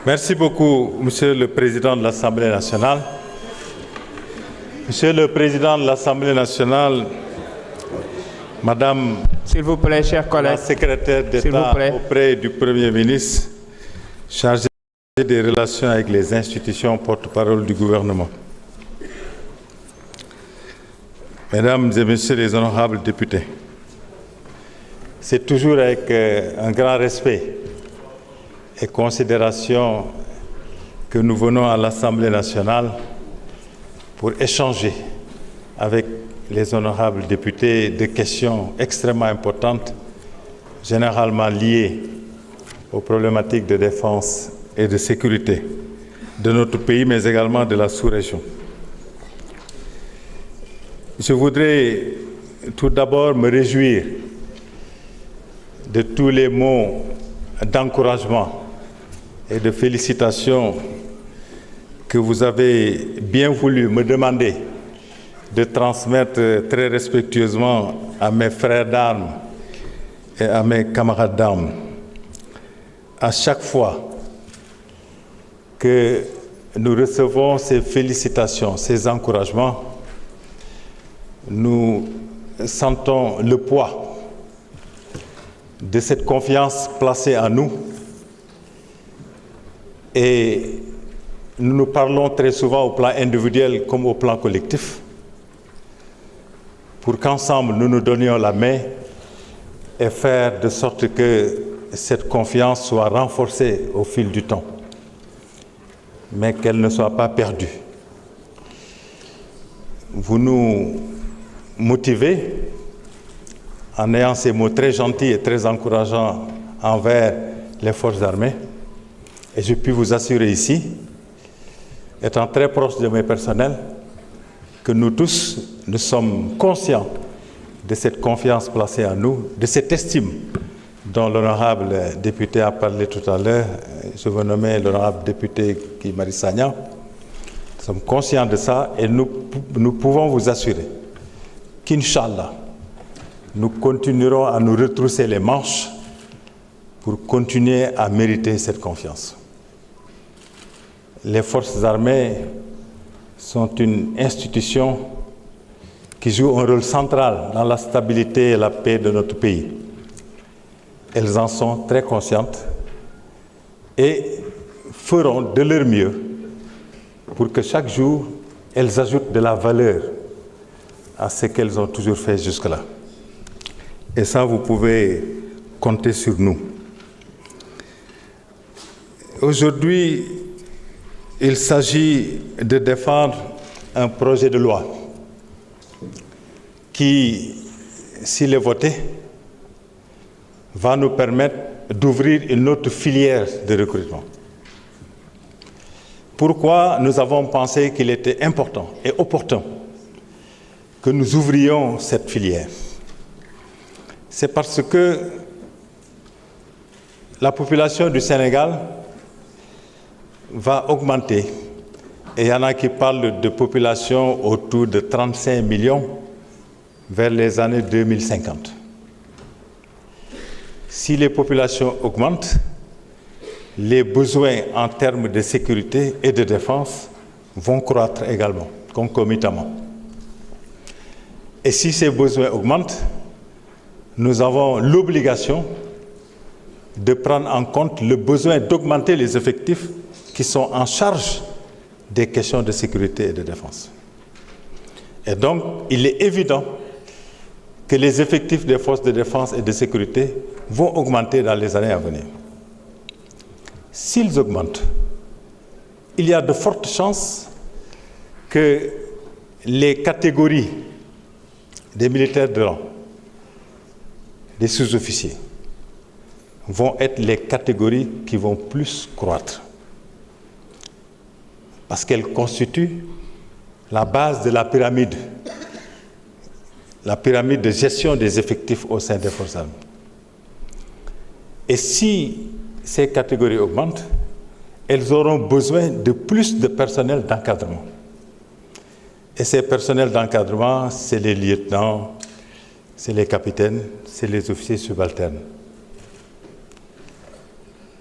Merci beaucoup, Monsieur le Président de l'Assemblée nationale. Monsieur le Président de l'Assemblée nationale, Madame S'il vous plaît, chers collègues. la secrétaire d'État auprès du Premier ministre, chargée des relations avec les institutions porte-parole du gouvernement. Mesdames et Messieurs les honorables députés, c'est toujours avec un grand respect et considération que nous venons à l'Assemblée nationale pour échanger avec les honorables députés de questions extrêmement importantes, généralement liées aux problématiques de défense et de sécurité de notre pays, mais également de la sous-région. Je voudrais tout d'abord me réjouir de tous les mots d'encouragement et de félicitations que vous avez bien voulu me demander de transmettre très respectueusement à mes frères d'armes et à mes camarades d'armes. À chaque fois que nous recevons ces félicitations, ces encouragements, nous sentons le poids de cette confiance placée en nous et nous nous parlons très souvent au plan individuel comme au plan collectif pour qu'ensemble nous nous donnions la main et faire de sorte que cette confiance soit renforcée au fil du temps, mais qu'elle ne soit pas perdue. Vous nous motivez en ayant ces mots très gentils et très encourageants envers les forces armées. Et je puis vous assurer ici, étant très proche de mes personnels, que nous tous, nous sommes conscients de cette confiance placée en nous, de cette estime dont l'honorable député a parlé tout à l'heure. Je veux nommer l'honorable député Guy Marius Sagna. Nous sommes conscients de ça et nous pouvons vous assurer qu'Inch'Allah, nous continuerons à nous retrousser les manches pour continuer à mériter cette confiance. Les forces armées sont une institution qui joue un rôle central dans la stabilité et la paix de notre pays. Elles en sont très conscientes et feront de leur mieux pour que chaque jour, elles ajoutent de la valeur à ce qu'elles ont toujours fait jusque-là. Et ça, vous pouvez compter sur nous. Aujourd'hui, il s'agit de défendre un projet de loi qui, s'il est voté, va nous permettre d'ouvrir une autre filière de recrutement. Pourquoi nous avons pensé qu'il était important et opportun que nous ouvrions cette filière? C'est parce que la population du Sénégal va augmenter. Et il y en a qui parlent de population autour de 35 millions vers les années 2050. Si les populations augmentent, les besoins en termes de sécurité et de défense vont croître également, concomitamment. Et si ces besoins augmentent, nous avons l'obligation de prendre en compte le besoin d'augmenter les effectifs qui sont en charge des questions de sécurité et de défense. Et donc, il est évident que les effectifs des forces de défense et de sécurité vont augmenter dans les années à venir. S'ils augmentent, il y a de fortes chances que les catégories des militaires de rang, des sous-officiers, vont être les catégories qui vont plus croître. Parce qu'elles constituent la base de la pyramide de gestion des effectifs au sein des forces armées. Et si ces catégories augmentent, elles auront besoin de plus de personnel d'encadrement. Et ces personnels d'encadrement, c'est les lieutenants, c'est les capitaines, c'est les officiers subalternes.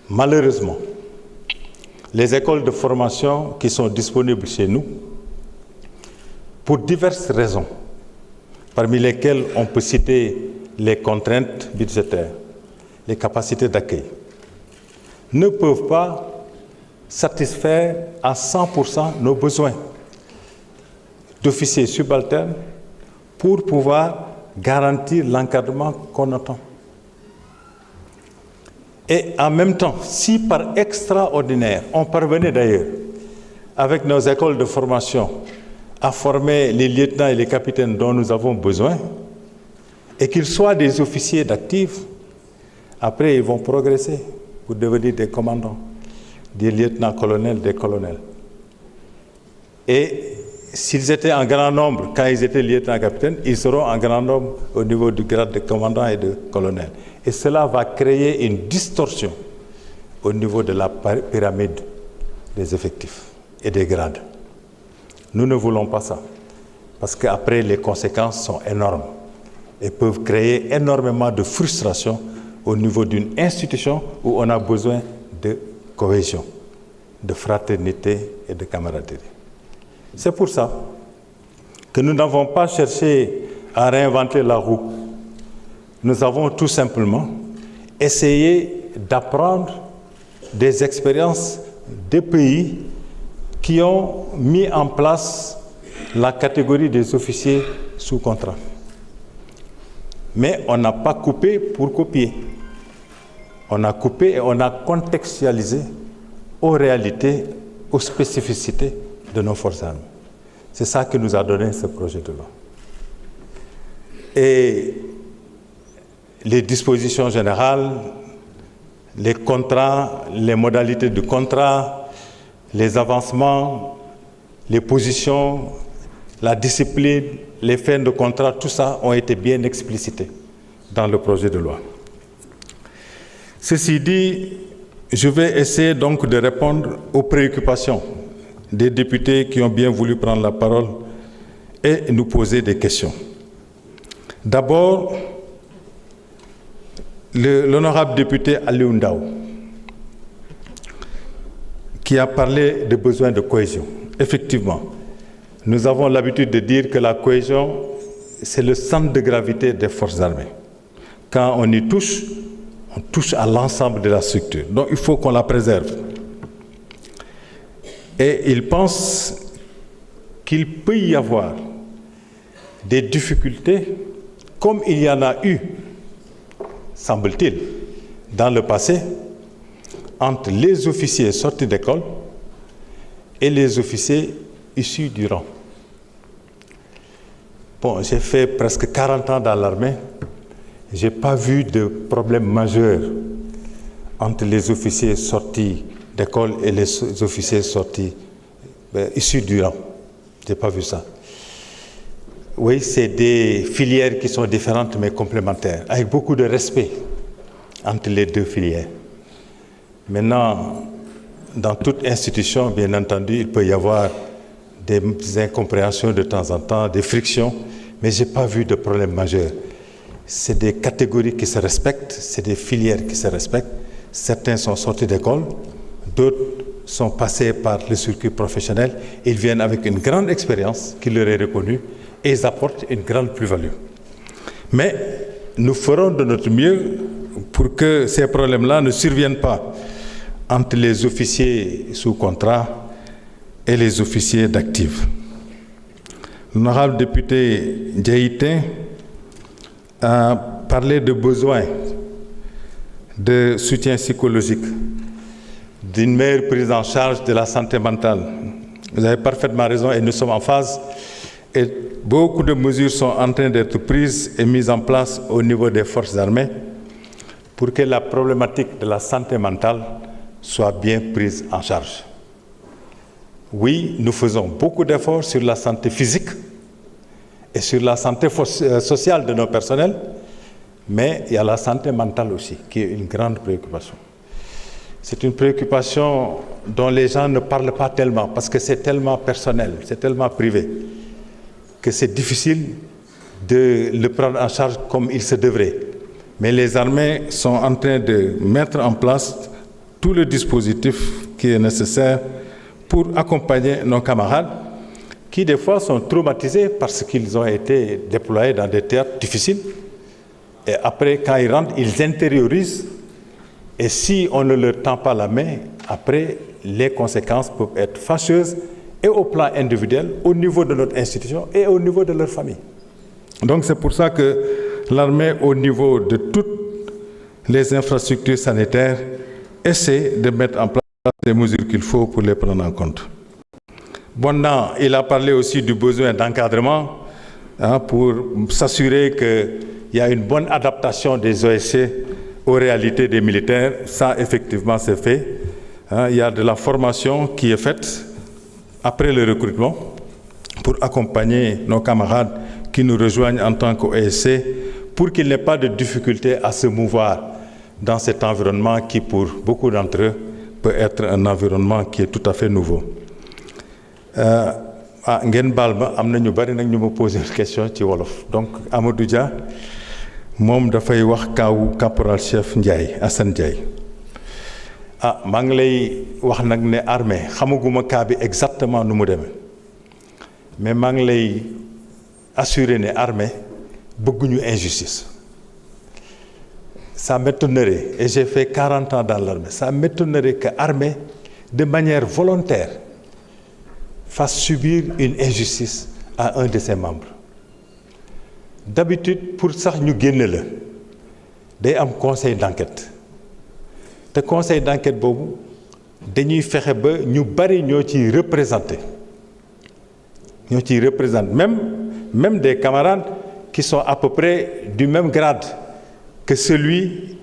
Malheureusement, les écoles de formation qui sont disponibles chez nous, pour diverses raisons, parmi lesquelles on peut citer les contraintes budgétaires, les capacités d'accueil, ne peuvent pas satisfaire à 100% nos besoins d'officiers subalternes pour pouvoir garantir l'encadrement qu'on attend. Et en même temps, si par extraordinaire, on parvenait d'ailleurs, avec nos écoles de formation, à former les lieutenants et les capitaines dont nous avons besoin, et qu'ils soient des officiers d'actifs, après ils vont progresser pour devenir des commandants, des lieutenants-colonels, des colonels. Et s'ils étaient en grand nombre, quand ils étaient lieutenants-capitaines, ils seront en grand nombre au niveau du grade de commandant et de colonel. Et cela va créer une distorsion au niveau de la pyramide des effectifs et des grades. Nous ne voulons pas ça, parce qu'après, les conséquences sont énormes et peuvent créer énormément de frustration au niveau d'une institution où on a besoin de cohésion, de fraternité et de camaraderie. C'est pour ça que nous n'avons pas cherché à réinventer la roue. Nous avons tout simplement essayé d'apprendre des expériences des pays qui ont mis en place la catégorie des officiers sous contrat. Mais on n'a pas coupé pour copier. On a coupé et on a contextualisé aux réalités, aux spécificités de nos forces armées. C'est ça que nous a donné ce projet de loi. Et les dispositions générales, les contrats, les modalités de contrat, les avancements, les positions, la discipline, les fins de contrat, tout ça ont été bien explicités dans le projet de loi. Ceci dit, je vais essayer donc de répondre aux préoccupations des députés qui ont bien voulu prendre la parole et nous poser des questions. D'abord, l'honorable député Aliou Ndao, qui a parlé de besoin de cohésion. Effectivement, nous avons l'habitude de dire que la cohésion, c'est le centre de gravité des forces armées. Quand on y touche, on touche à l'ensemble de la structure. Donc il faut qu'on la préserve. Et il pense qu'il peut y avoir des difficultés, comme il y en a eu, semble-t-il, dans le passé, entre les officiers sortis d'école et les officiers issus du rang. Bon, j'ai fait presque 40 ans dans l'armée. Je n'ai pas vu de problème majeur entre les officiers sortis d'école et les officiers sortis issus du rang. Je n'ai pas vu ça. Oui, c'est des filières qui sont différentes mais complémentaires, avec beaucoup de respect entre les deux filières. Maintenant, dans toute institution, bien entendu, il peut y avoir des incompréhensions de temps en temps, des frictions, mais je n'ai pas vu de problème majeur. C'est des catégories qui se respectent, c'est des filières qui se respectent. Certains sont sortis d'école, d'autres sont passés par le circuit professionnel. Ils viennent avec une grande expérience qui leur est reconnue et ils apportent une grande plus-value. Mais nous ferons de notre mieux pour que ces problèmes-là ne surviennent pas entre les officiers sous contrat et les officiers d'actifs. L'honorable député Diaïté a parlé de besoins de soutien psychologique, d'une meilleure prise en charge de la santé mentale. Vous avez parfaitement raison et nous sommes en phase. Et beaucoup de mesures sont en train d'être prises et mises en place au niveau des forces armées pour que la problématique de la santé mentale soit bien prise en charge. Oui, nous faisons beaucoup d'efforts sur la santé physique et sur la santé sociale de nos personnels, mais il y a la santé mentale aussi, qui est une grande préoccupation. C'est une préoccupation dont les gens ne parlent pas tellement, parce que c'est tellement personnel, c'est tellement privé, que c'est difficile de le prendre en charge comme il se devrait. Mais les armées sont en train de mettre en place tout le dispositif qui est nécessaire pour accompagner nos camarades qui, des fois, sont traumatisés parce qu'ils ont été déployés dans des théâtres difficiles. Et après, quand ils rentrent, ils intériorisent. Et si on ne leur tend pas la main, après, les conséquences peuvent être fâcheuses, et au plan individuel, au niveau de notre institution et au niveau de leur famille. Donc c'est pour ça que l'armée, au niveau de toutes les infrastructures sanitaires, essaie de mettre en place les mesures qu'il faut pour les prendre en compte. Bon, il a parlé aussi du besoin d'encadrement pour s'assurer qu'il y a une bonne adaptation des OSC aux réalités des militaires. Ça, effectivement, c'est fait. Il y a de la formation qui est faite après le recrutement pour accompagner nos camarades qui nous rejoignent en tant qu'OSC pour qu'il n'y ait pas de difficulté à se mouvoir dans cet environnement qui, pour beaucoup d'entre eux, peut être un environnement qui est tout à fait nouveau. Ngeen baal ma am na ñu bari nag ñu ma posé une question ci wolof donc Amadou Dia moom dafay wax kaawu caporal chef Ndiaye Assane Ndiaye maa ngi lay wax nag ne armée xamaguma cas bi exactement nu mu demee mais maa ngi lay assurer ne armée bëgguñu injustice. Ça m'étonnerait, et j'ai fait 40 ans dans l'armée, ça m'étonnerait que l'armée, de manière volontaire, fasse subir une injustice à un de ses membres. D'habitude, pour ça, nous gagnons day am conseil d'enquête. Le conseil d'enquête, dañuy fexe ba ñu bari ñoo ciy représenté. Ñoo ciy représenté même des camarades qui sont à peu près du même grade que celui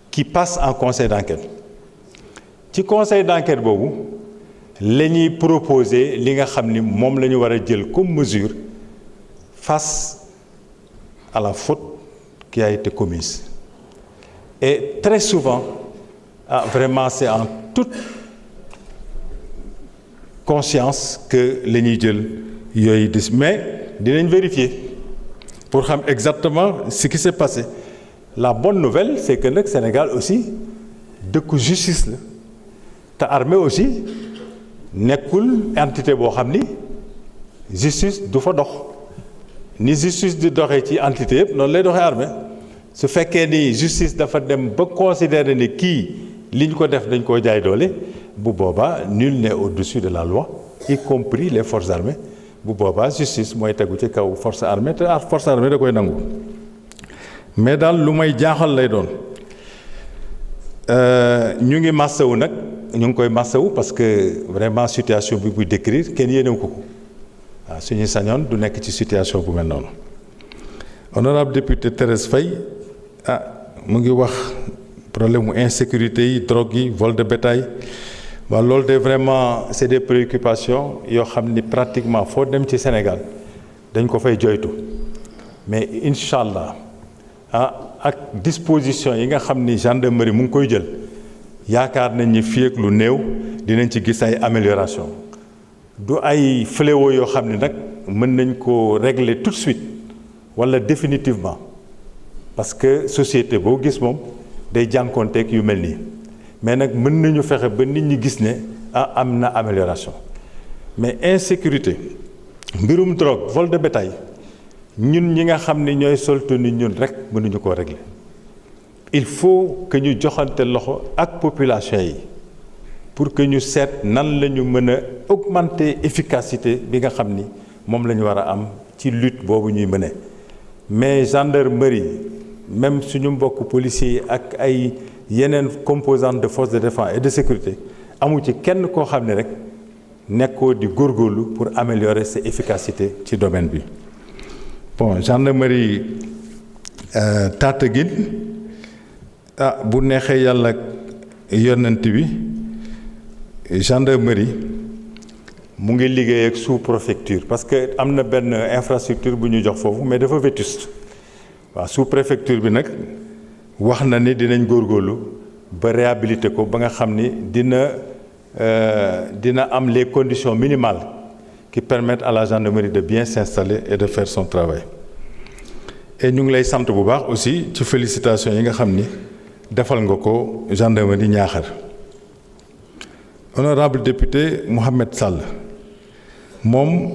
qui passe en conseil d'enquête. Ci conseil d'enquête boobu la ñuy proposer li nga xam ni moom la ñu war a jël comme mesure face à la faute qui a été commise. Et très souvent, vraiment c'est en toute conscience que la ñuy jël yooyu dis mais dinañ vérifier pour xam exactement ce qui s'est passé. La bonne nouvelle, c'est que le Sénégal aussi, de justice, la armée aussi, n'est qu'une entité qui justice du fa dox ni justice di doxé ci entité yépp non lay doxé armée su féké ni justice dafa dem ba considérer ni ki liñ ko def dañ ko jaay doolé bu boba nul n'est au-dessus de la loi y compris les forces armées bu boba justice moy téggu ci kaw force armée te force armée da koy nangu. Mais dans lu may jaaxal lay doon ñu ngi massawu nag ñu ngi koy massawu parce que vraiment situation bi buy décrire kenn yéenewu ko waaw suñu sañoon du nekk ci situation bu mel noonu. Honorable député Thérèse Faye mu ngi wax problème mu insécurité yi drogue yi vol de bétail waaw loolu de vraiment c'est des préoccupations yoo xam ni pratiquement foo dem ci Sénégal dañ ko fay joytu mais incha allah. ak disposition yi nga xam ni gendarmerie mu ngi koy jël yaakaar nañ ni fii ak lu néew dinañ ci gis ay amélioration du ay fléau yoo xam ni nag mën nañ ko régler tout de suite wala définitivement parce que société boo gis moom day jànkoonteeg yu mel nii mais nag mën nañu fexe ba nit ñi gis ne am na amélioration mais insécurité mbirum drogue vol de bétail ñun ñi nga xam ni ñooy soltu ni ñun rek mënuñu koo régler il faut que ñu joxante loxo ak population yi pour que ñu seet nan la ñu mën a augmenter efficacité bi nga xam ni moom la ñu war a am ci lutte boobu ñuy mëne mais gendarmerie même suñu mbokk policiers yi ak ay yeneen composantes de forces de défense et de sécurité amu ci kenn koo xam ne rek nekkoo di góorgóorlu pour améliorer sa efficacité ci domaine bi. Bon, gendarmerie Tataguine bu neexee yàlla yonent bi gendarmerie mu ngi liggéey ak sous-préfecture parce que am na benn infrastructure bu ñu jox foofu mais dafa vétuste waaw sous-préfecture bi nag wax na ni dinañ góorgóorlu ba réhabiliter ko ba nga xam ni dina am les conditions minimales qui permettent à la gendarmerie de bien s'installer et de faire son travail. Et ñu ngi lay sant bu baax aussi ci félicitations yi nga xam ni defal nga ko gendarmerie Niakhar honorable député Mohamed Sall moom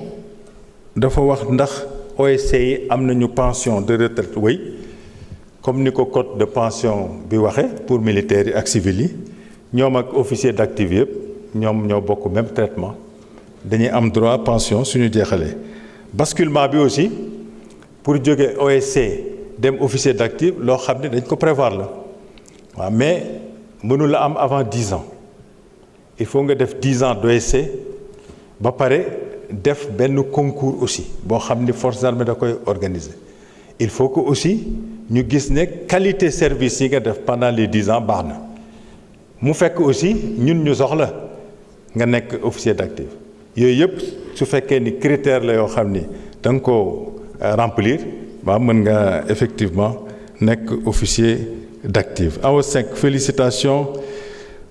dafa wax ndax OSC yi am nañu pension de retraite oui comme ni ko code de pension bi waxe pour militaires yi ak civils yi ñoom ak officier d'active yëpp ñoom ñoo bokk même traitement dañuy am droit pension suñu jeexalee basculement bi aussi pour jóge OSC dem officier d'active loo xam ne dañ ko prévoir la waaw mais mënu la am avant 10 ans il faut nga def 10 ans d'OSC ba pare def benn concours aussi boo xam ni forces armées da koy organiser il faut que aussi ñu gis ne qualité service yi nga def pendant les 10 ans baax na mu fekk aussi ñun ñu soxla nga nekk officier d'active yooyu yëpp su fekkee ni critère la yoo xam ni da nga ko remplir ba mën nga effectivement nekk officier d'active. Awa Seck, félicitations.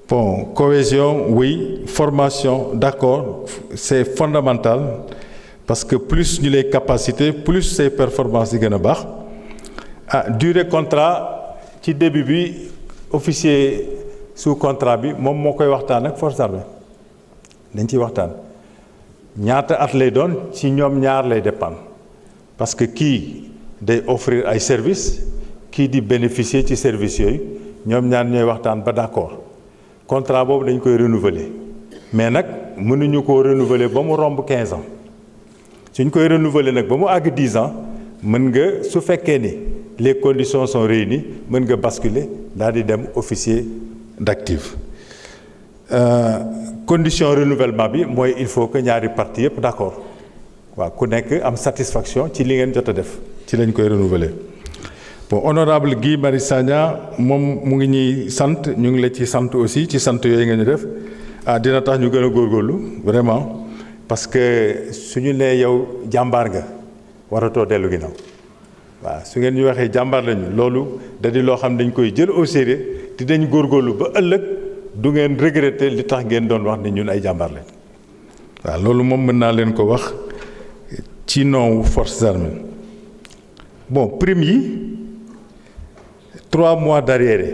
Bon, cohésion, oui. Formation, d'accord, c'est fondamental parce que plus ñu les capacités, plus ces performances yi gën a baax. Durée contrat ci début bi officier sous contrat bi moom moo koy waxtaan ak forces armées dañ ciy waxtaan ñaata at lay doon ci ñoom ñaar lay dépendre parce que kii day offrir ay services kii di bénéficier ci services yooyu ñoom ñaar ñooy waxtaan ba d'accord contrat boobu dañ koy renouveler mais nag mënuñu koo renouveler ba mu romb 15 ans suñ koy renouveler nag ba mu àgg 10 ans mën nga su fekkee ni les conditions sont réunies mën nga basculer daal di dem officier d'active. Condition renouvellement bi mooy il faut que ñaari parties yëpp d'accord waaw ku nekk am satisfaction ci li ngeen jot a def ci lañ koy renouveler. Bon, honorable Guy Marius Sagna moom mu ngi ñuy sant ñu ngi la ci sant aussi ci sant yooyu nga ñu def dina tax ñu gën a góorgóorlu vraiment parce que suñu nee yow jàmbaar nga waratoo dellu ginnaaw waaw su ngeen ñu waxee jàmbaar lañu loolu da di loo xam dañ koy jël au sérieux te dañ góorgóorlu ba ëllëg du ngeen regretter li tax ngeen doon wax ne ñun ay jàmbaar lañ waaw loolu moom mën naa leen ko wax ci nom forces armées. Bon, prime yi 3 mois d'arriéré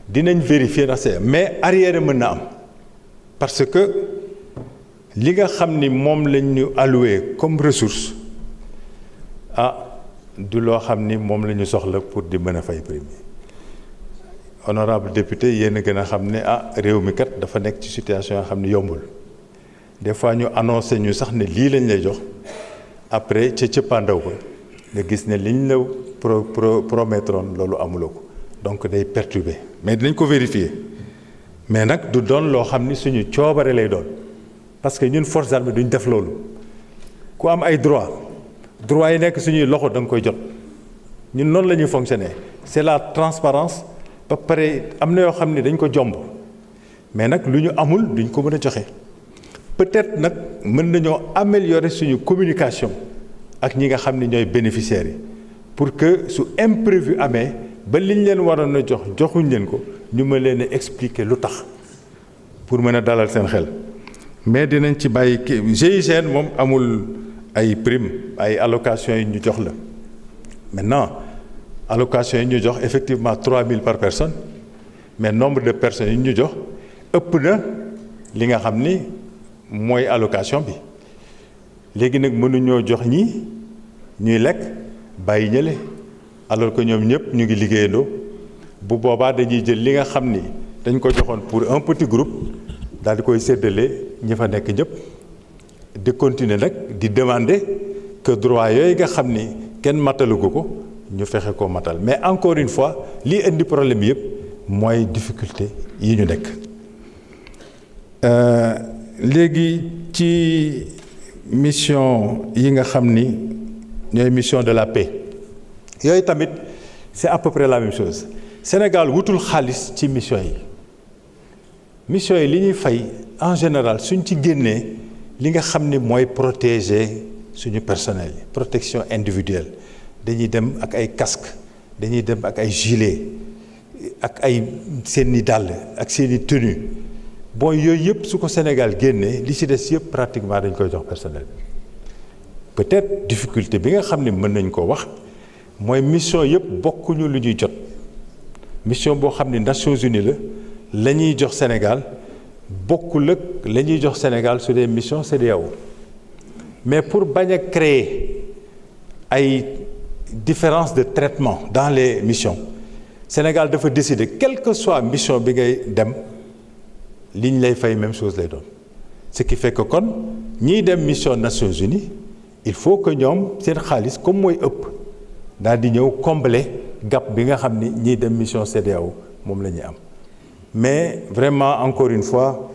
dinañ vérifier na c'est mais arriéré mën na am parce que li nga xam ni moom lañ ñu alloué comme ressource du loo xam ni moom la ñu soxla pour di mën a fay prime yi honorable député yéen a gën a xam ne réew mi kat dafa nekk ci situation yoo xam ne yombul des fois ñu annoncé ñu sax ne lii lañ lay jox après ca cëppaandaw ko nga gis ne liñ la promettroon loolu amuloo ko donc day perturber mais dinañ ko vérifier mais nag du doon loo xam ni suñu coobare lay doon parce que ñun forces armées duñ def loolu ku am ay droit yi nekk suñuy loxo da nga koy jot ñun noonu la ñuy fonctionner c'est la transparence ba pare am na yoo xam ni dañ ko jomb mais nag lu ñu amul duñ ko mën a joxe peut-être nag mën nañoo améliorer suñu communication ak ñi nga xam ni ñooy bénéficiaires yi pour que su imprévu amee ba liñ leen waroon a jox joxuñ leen ko ñu mën leen a expliquer lu tax pour mën a dalal seen xel mais dinañ ci bàyyi GIGN moom amul ay prime ay allocations yi ñu jox la maintenant allocations yi ñu jox effectivement 3000 par personne mais nombre de personnes yi ñu jox ëpp na li nga xam ni mooy allocation bi léegi nag mënuñoo jox ñuy lekk bàyyi ñële alors que ñoom ñëpp ñu ngi liggéeyandoo bu boobaa dañuy jël li nga xam ni dañ ko joxoon pour un petit groupe daal di koy séddale ñi fa nekk ñëpp di continuer nag di demander que droit yooyu nga xam ni kenn matalugu ko ñu fexe ko matal mais encore une fois lii indi problème yëpp mooy difficulté yi ñu nekk. léegi ci mission yi nga xam ni ñooy mission de la paix yooyu tamit c'est à peu près la même chose Sénégal wutul xaalis ci mission yi li ñuy fay en général suñ ci génnee li nga xam ni mooy protéger suñu personnel yi protection individuelle dañuy dem ak ay casque dañuy dem ak ay gilet ak ay seeni dàll ak seeni tenue bon yooyu yëpp su ko Sénégal génnee li ci des yëpp pratiquement dañ koy jox personnel peut-être difficulté bi nga xam ne mën nañ ko wax mooy mission yëpp bokkuñu lu ñuy jot mission boo xam ne Nations Unies la ñuy jox Sénégal bokkul ak la ñuy jox Sénégal sur des missions CEDEAO mais pour bañ a créer ay différence de traitement dans les missions Sénégal dafa décider quelle que soit mission bi ngay dem li ñu lay fay même chose lay doon ce qui fait que kon ñiy dem mission Nations Unies il faut que ñoom seen xaalis comme mooy ëpp daal di ñëw combler gap bi nga xam ni ñiy dem mission CEDEAO moom la ñuy am mais vraiment encore une fois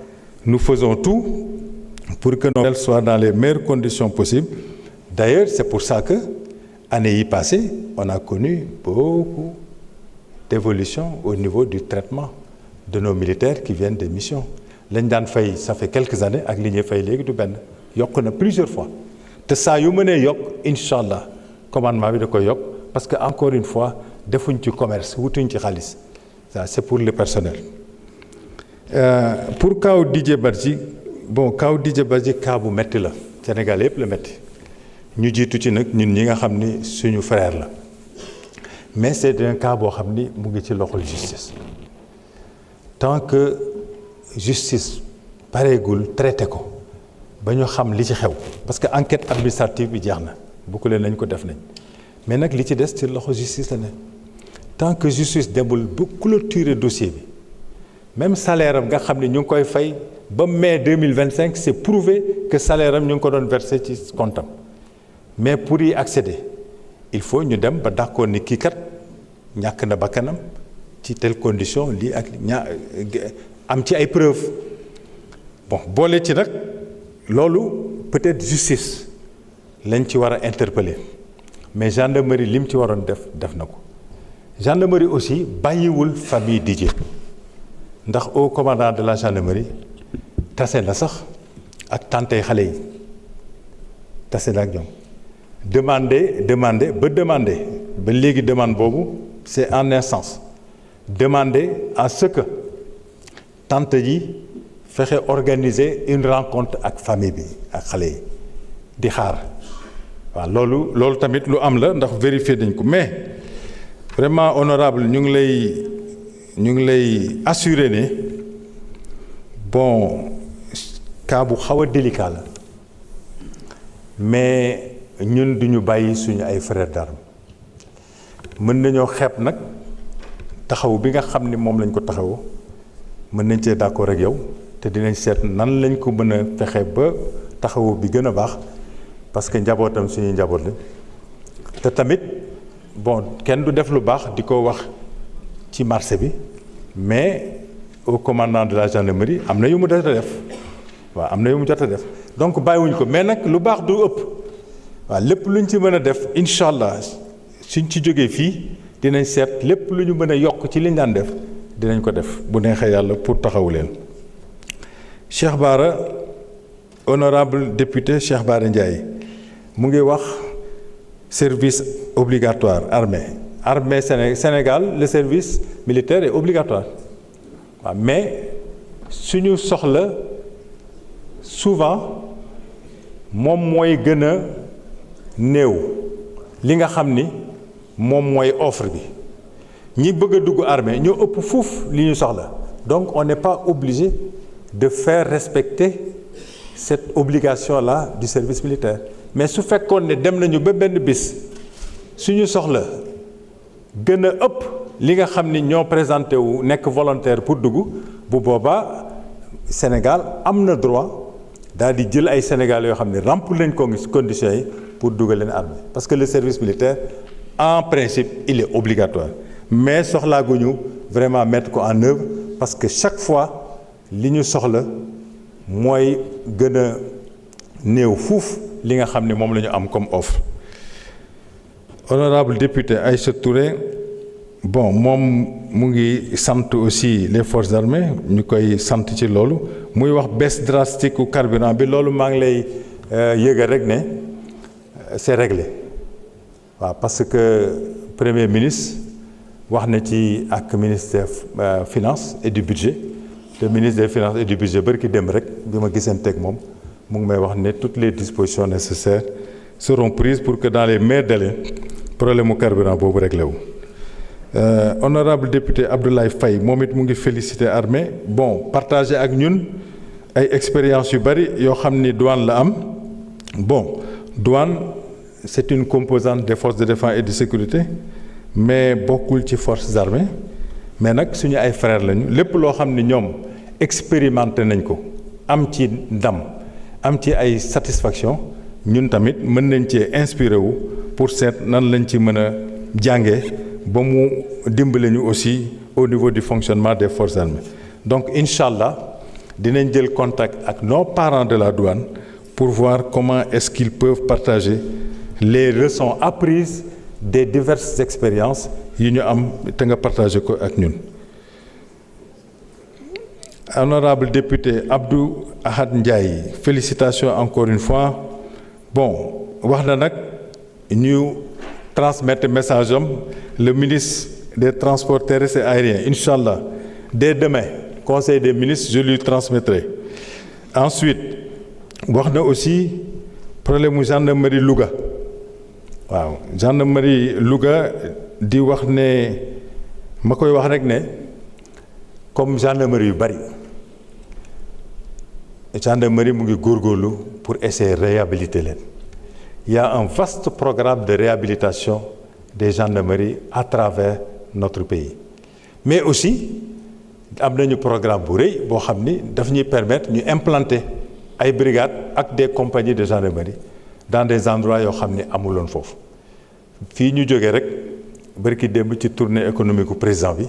nous faisons tout pour que Noël soit dans les meilleures conditions possibles. D'ailleurs, c'est pour ça que l'année passée, on a connu beaucoup d'évolution au niveau du traitement de nos militaires qui viennent des missions. Lañ daan fay ça fait quelques années ak li ñuy fay léegi du benn yokk na plusieurs fois te saa yu mënee yokk incha allah commandement bi da koy yokk parce que encore une fois defuñ ci commerce wutuñ ci xaalis ça c'est pour le personnel. Pour kaw Didier Badji bon kaw Didier Badji cas bu metti la Sénégal yëpp la metti ñu jiitu ci nag ñun ñi nga xam ni suñu frère la mais c'est un cas boo xam ni mu ngi ci loxol justice tant que justice pareegul traité ko ba ñu xam li ci xew parce que enquête administrative bi jeex na bu ko leen nañ ko def nañ mais nag li ci des ci loxo justice la ne tant que justice demul bu clôturer dossier bi même salaire am nga xam ne ñu ngi koy fay ba mai 2025 c'est prouvé que salaire am ñu ngi ko doon versé ci compte am mais pour y accéder il faut ñu dem ba d'accord ni kii kat ñàkk na bakkanam ci telle condition lii ak am ci ay preuves bon boole ci nag loolu peut-être justice lañ ci war a interpeller mais gendarmerie lim ci waroon def na ko gendarmerie aussi bàyyiwul famille Didier ndax au commandant de la gendarmerie tase na sax ak tantey xale yi tase na ak ñoom demander ba léegi demande boobu c'est en instance demander à ce que tante yi fexe organiser une rencontre ak famille bi ak xale yi di xaar waaw loolu tamit lu am la ndax vérifier dañ ko mais vraiment honorable ñu ngi lay assurer ne bon cas bu xaw a délicat la mais ñun duñu bàyyi suñu ay frères d'armes mën nañoo xeeb nag taxaw bi nga xam ni moom lañ ko taxawoo mën nañ cee d'accord ak yow te dinañ seet nan lañ ko mën a fexe ba taxawu bi gën a baax parce que njabootam suñuy njaboot la te tamit bon kenn du def lu baax di ko wax ci marché bi mais au commandant de la gendarmerie am na yu mu jot a def waaw am na yu mu jot a def donc bàyyiwuñ ko mais nag lu baax du ëpp waaw lépp luñ ci mën a def incha allah suñ ci jógee fii dinañ seet lépp lu ñu mën a yokk ci liñ daan def dinañ ko def bu neexee yàlla pour taxawu leen. Cheikh Bara honorable député Cheikh Bara Ndiaye mu ngi wax service obligatoire armée Sénégal le service militaire est obligatoire waaw mais suñu soxla souvent moom mooy gën a néew li nga xam ni moom mooy offre bi ñi bëgg a dugg armée ñoo ëpp fuuf li ñu soxla donc on n'est pas obligé de faire respecter cette obligation-là du service militaire mais su fekkoon ne dem nañu ba benn bis suñu soxla gën a ëpp li nga xam ni ñoo présenté wu nekk volontaire pour dugg bu boobaa Sénégal am na droit daal di jël ay Sénégalais yoo xam ne remplir nañ conditions yi pour dugal leen armée parce que le service militaire en principe il est obligatoire mais soxlaaguñu vraiment mettre ko en œuvre parce que chaque fois li ñu soxla mooy gën a néew fuuf li nga xam ne moom la ñu am comme offre. Honorable député Aïcha Touré bon moom mu ngi sant aussi les forces armées ñu koy sant ci loolu muy wax baisse drastique u carburant bi loolu maa ngi lay yëgal rek ne c'est réglé waaw parce que premier ministre wax na ci ak ministre des finances et du budget le ministre des finances et du budget bërki dem rek bi ma gisanteeg moom mu ngi may wax ne toutes les dispositions nécessaires seront prises pour que dans les meilleurs délais problème mu carburant boobu réglé wu. Honorable député Abdoulaye Faye moom it mu ngi féliciter armée bon partager ak ñun ay expérience yu bari yoo xam ni douane la am bon douane c'est une composante des forces de défense et de sécurité mais bokkul ci forces armées mais nag suñu ay frères lañu lépp loo xam ni ñoom expérimenté nañ ko am ci ndam am ci ay satisfaction ñun tamit mën nañ cee inspiré wu pour seet nan lañ ci mën a jàngee ba mu dimbale ñu aussi au niveau du fonctionnement des forces armées donc incha allah dinañ jël contact ak nos parents de la douane pour voir comment est-ce qu'ils peuvent partager les leçons apprises des diverses expériences yi ñu am te nga partager ko ak ñun. Honorable député Abdou Ahad Ndiaye félicitations encore une fois bon wax na nag ñu transmettre message am le ministre des transports terrestres et aériens incha allah dès demain conseil des ministres je lui transmettrai. Ensuite wax na aussi problème mu gendarmerie Louga waaw gendarmerie Louga di wax ne ma koy wax rek ne comme gendarmerie yu bari gendarmerie mu ngi góorgóorlu pour essayer réhabiliter leen. Il y a un vaste programme de réhabilitation des gendarmeries à travers notre pays mais aussi am nañu programme bu rëy boo xam ni daf ñuy permettre ñu implanter ay brigades ak des compagnies de gendarmerie dans des endroits yoo xam ni amuloon foofu fii ñu jógee rek bërki démb ci tournée économique u président bi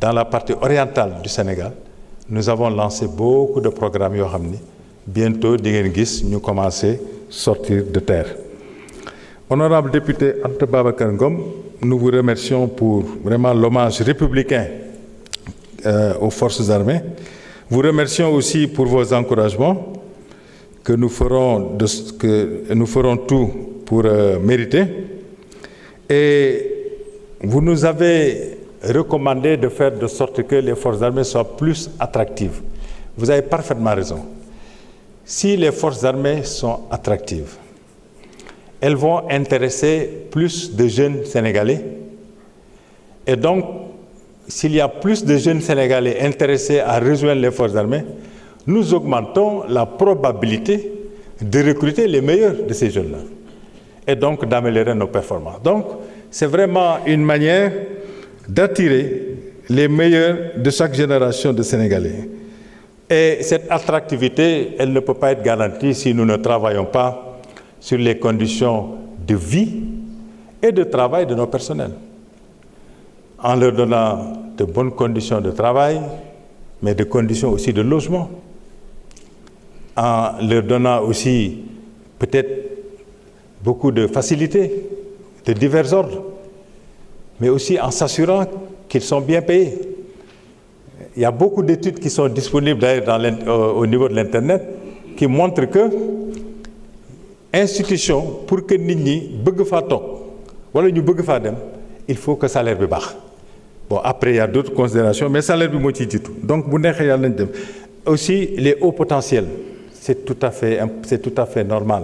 dans la partie orientale du Sénégal nous avons lancé beaucoup de programmes yoo xam ni bientôt di ngeen gis ñu commencer sortir de terre. Honorable député Anta Babacar Ngom, nous vous remercions pour vraiment l'hommage républicain aux forces armées. Vous remercions aussi pour vos encouragements que nous ferons tout pour mériter. Et vous nous avez recommandé de faire de sorte que les forces armées soient plus attractives. Vous avez parfaitement raison. Si les forces armées sont attractives, elles vont intéresser plus de jeunes Sénégalais. Et donc, s'il y a plus de jeunes Sénégalais intéressés à rejoindre les forces armées, nous augmentons la probabilité de recruter les meilleurs de ces jeunes-là et donc d'améliorer nos performances. Donc, c'est vraiment une manière d'attirer les meilleurs de chaque génération de Sénégalais. Et cette attractivité, elle ne peut pas être garantie si nous ne travaillons pas sur les conditions de vie et de travail de nos personnels, en leur donnant de bonnes conditions de travail, mais de conditions aussi de logement, en leur donnant aussi peut-être beaucoup de facilités, de divers ordres, mais aussi en s'assurant qu'ils sont bien payés. Il y a beaucoup d'études qui sont disponibles d'ailleurs au niveau de l'Internet qui montrent que institution pour que nit ñi bëgg faa toog wala ñu bëgg faa dem il faut que salaire bi baax. Bon, après il y a d'autres considérations mais salaire bi moo ciy jiitu donc bu neexee yàlla nañ dem. Aussi les hauts potentiels c'est tout à fait normal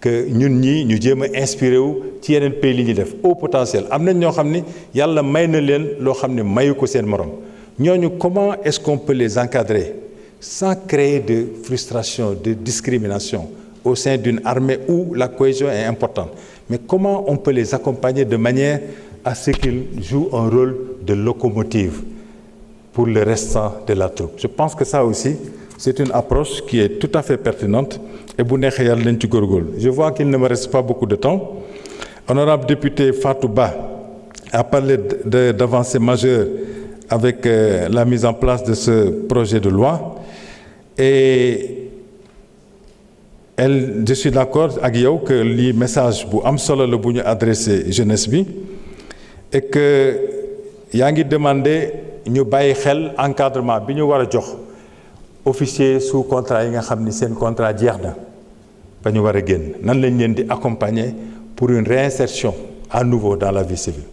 que ñun ñii ñu jéem a inspiré wu ci yeneen pays li ñuy def haut potentiel am nañ ñoo xam ni yàlla may na leen loo xam ne mayu ko seen morom ñooñu comment est-ce qu'on peut les encadrer sans créer de frustration, de discrimination au sein d'une armée où la cohésion est importante. Mais comment on peut les accompagner de manière à ce qu'ils jouent un rôle de locomotive pour le restant de la troupe. Je pense que ça aussi, c'est une approche qui est tout à fait pertinente et bu neexee yàlla nañ ci góorgóorlu. Je vois qu'il ne me reste pas beaucoup de temps. Honorable député Fatou Ba a parlé d'avancées majeures avec la mise en place de ce projet de loi et je suis d'accord ak yow que lii message bu am solo la bu ñu adressé jeunesse bi et que yaa ngi demandé ñu bàyyi xel encadrement bi ñu war a jox officier sous contrat yi nga xam ni seen contrat jeex na ba ñu war a génn nan lañ leen di accompagner pour une réinsertion à nouveau dans la vie civile.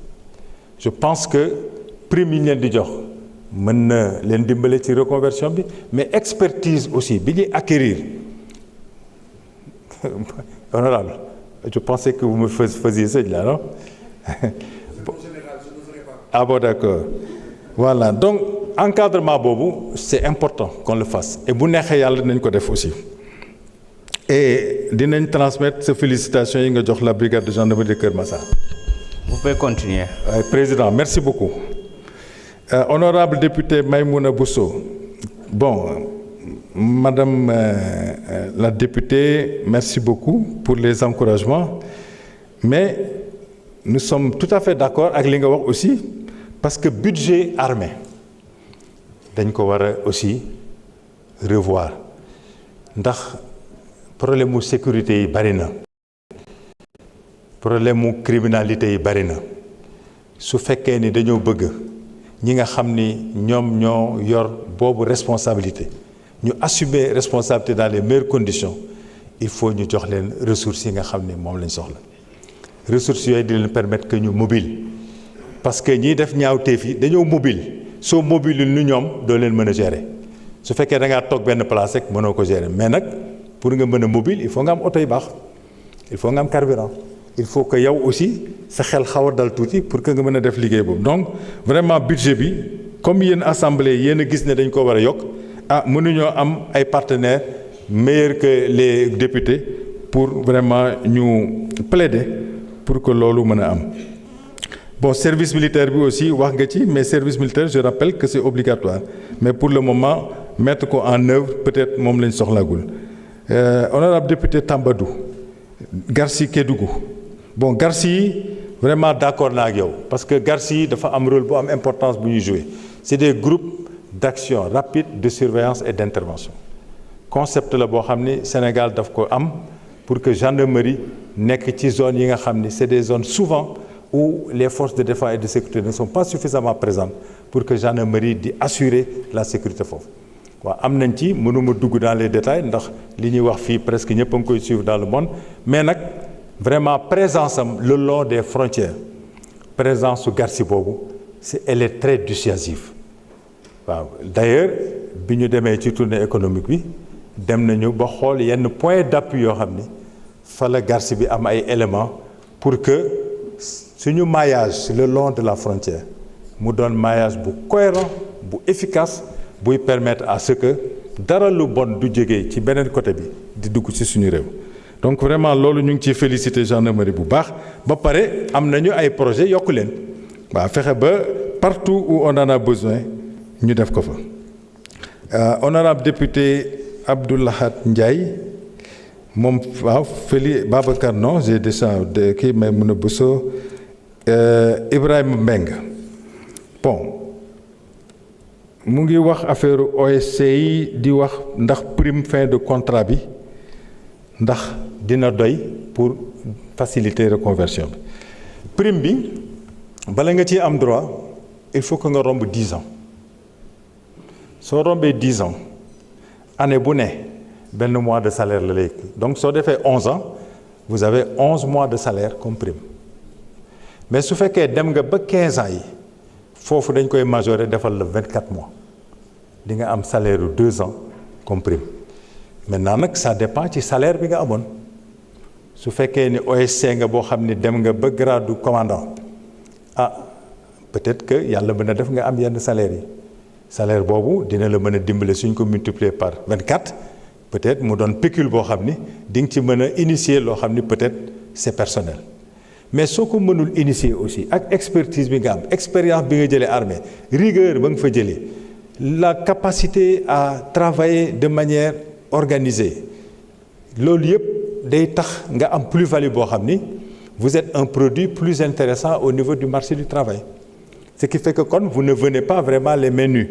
Je pense que prime yi ñu leen di jox mën na leen dimbale ci reconversion bi mais expertise aussi bi ñuy acquérir. Honorable, je pensais que vous me faisiez ça là, non? Ah bon, d'accord. Voilà, donc encadrement boobu c'est important qu'on le fasse et bu neexee yàlla dinañ ko def aussi et dinañ transmettre sa félicitations yi nga jox la brigade de gendarmerie de Keur Massar. Vous pouvez continuer. Président, merci beaucoup. Honorable député Maïmouna Bousso, bon, Madame la députée, merci beaucoup pour les encouragements, mais nous sommes tout à fait d'accord avec li nga wax aussi parce que budget armée dañ ko war a aussi revoir ndax problème mu sécurité yi bari na problème mu criminalité yi bari na su fekkee ni dañoo bëgg ñi nga xam ni ñoom ñoo yor boobu responsabilité ñu assumer responsabilité dans les meilleures conditions il faut ñu jox leen ressources yi nga xam ni moom lañ soxla ressources yooyu di leen permettre que ñu mobile parce que ñiy def ñaawteef yi dañoo mobile soo mobile nu ñoom doo leen mën a gérer su fekkee da ngaa toog benn place rek mënoo ko gérer mais nag pour nga mën a mobile il faut nga am oto yu baax il faut nga am carburant il faut que yow aussi sa xel xaw a dal tuuti pour que nga mën a def liggéey boobu donc vraiment budget bi comme yéen assemblée yéen a gis ne dañ ko war a yokk mënuñoo am ay partenaires meilleurs que les députés pour vraiment ñu plaider pour que loolu mën a am. Bon, service militaire bi aussi wax nga ci mais service militaire je rappelle que c'est obligatoire mais pour le moment mettre ko en œuvre peut-être moom lañ soxlagul. Honorable député Tambadou Garci Kédougou bon Garci yi vraiment d'accord naa ak yow parce que Garci yi dafa am rôle bu am importance bu ñuy jouer c'est des groupes d'action rapide de surveillance et d'intervention concept la boo xam ni Sénégal daf ko am pour que gendarmerie nekk ci zone yi nga xam ni c'est des zones souvent où les forces de défense et de sécurité ne sont pas suffisamment présentes pour que gendarmerie di assurer la sécurité foofu waaw am nañ ci mënuma dugg dans les détails ndax li ñuy wax fii presque ñëpp a ngi koy suivre dans le monde mais nag vraiment présence am le long des frontières présence su Garci boobu elle est très dissuasive waaw d'ailleurs bi ñu demee ci tournée économique bi dem nañu ba xool yenn point d'appui yoo xam ni fa la Garci bi am ay éléments pour que suñu maillage le long de la frontière mu doon maillage bu cohérent bu efficace buy permettre à ce que dara lu bon du jógee ci beneen côté bi di dugg ci suñu réew donc vraiment loolu ñu ngi ciy féliciter gendarmerie bu baax ba pare am nañu ay projets yokku leen waaw fexe ba partout où on en a besoin ñu def ko fa. Honorable député Abdoulahat Ndiaye moom waaw Babacar non j'ai déjà kii Maïmouna Bousso Ibrahima Mbeng bon mu ngi wax affaire OSC yi di wax ndax prime fin de contrat bi ndax dina doy pour faciliter reconversion bi prime bi bala nga ci am droit il faut que nga romb 10 ans soo rombee 10 ans année bu ne benn mois de salaire la léegi donc soo defee 11 ans vous avez 11 mois de salaire comme prime mais su fekkee dem nga ba 15 ans yi foofu dañ koy majorer defal la 24 mois di nga am salaire yu 2 ans comme prime maintenant nag ça dépend ci salaire bi nga amoon su fekkee ni OSC nga boo xam ni dem nga ba grade du commandant peut-être que yàlla mën a def nga am yenn salaire yi salaire boobu dina la mën a dimbale suñ ko multiplier par 24 peut-être mu doon pécule boo xam ni di nga ci mën a initier loo xam ni peut-être c'est personnel mais soo ko mënul initier aussi ak expertise bi nga am expérience bi nga jëlee armée rigueur ba nga fa jëlee la capacité à travailler de manière organisée loolu yëpp day tax nga am plus-value boo xam ni vous êtes un produit plus intéressant au niveau du marché du travail ce qui fait que kon vous ne venez pas vraiment les mains nues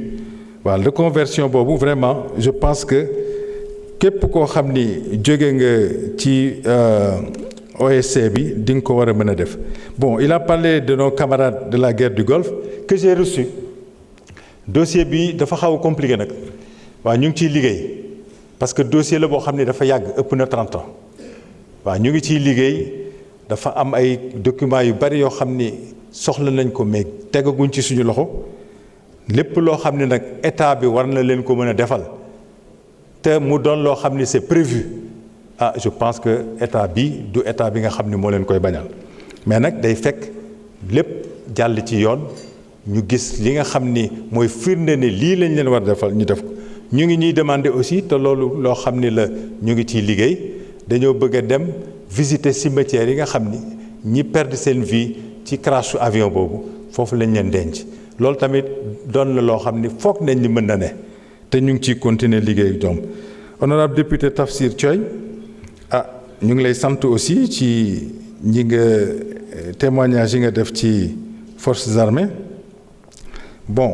waaw reconversion boobu vraiment je pense que képp koo xam ni jóge nga ci OSC bi di nga ko war a mën a def bon il a parlé de nos camarades de la guerre du Golfe que j'ai reçu dossier bi dafa xaw a compliqué nag waaw ñu ngi ciy liggéey parce que dossier la boo xam ne dafa yàgg ëpp na 30 ans waaw ñu ngi ciy liggéey dafa am ay documents yu bari yoo xam ni soxla nañ ko mais tegaguñ ci suñu loxo lépp loo xam ne nag état bi war na leen ko mën a defal te mu doon loo xam ni c'est prévu je pense que état bi du état bi nga xam ni moo leen koy bañal mais nag day fekk lépp jàll ci yoon ñu gis li nga xam ni mooy firnde ne lii lañ leen war defal ñu def ko. ñu ngi ñuy demander aussi te loolu loo xam ni la ñu ngi ciy liggéey dañoo bëgg a dem visiter cimetières yi nga xam ni ñi perdre seen vie ci crash su avion boobu foofu lañ leen denc loolu tamit doon na loo xam ni foog nañ ni mën na ne te ñu ngi ciy continuer liggéey ñoom. Honorable député Tafsir Thioye ñu ngi lay sant aussi ci ñi nga témoignage yi nga def ci forces armées bon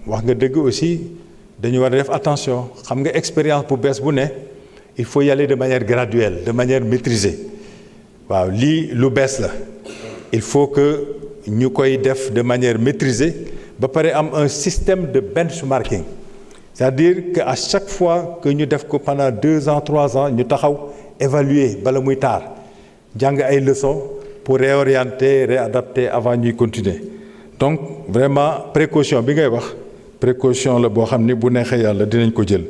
wax nga dëgg aussi dañu war a def attention xam nga expérience bu bees bu ne il faut y aller de manière graduelle de manière maîtrisée waaw lii lu bees la il faut que ñu koy def de manière maîtrisée ba pare am un système de benchmarking c'est-à-dire que à chaque fois que ñu def ko pendant 2 ans 3 ans ñu taxaw évaluer bala muy taar jàng ay leçons pour réorienter réadapter avant ñuy continuer donc vraiment précaution bi ngay wax précaution la boo xam ni bu neexee yàlla dinañ ko jël.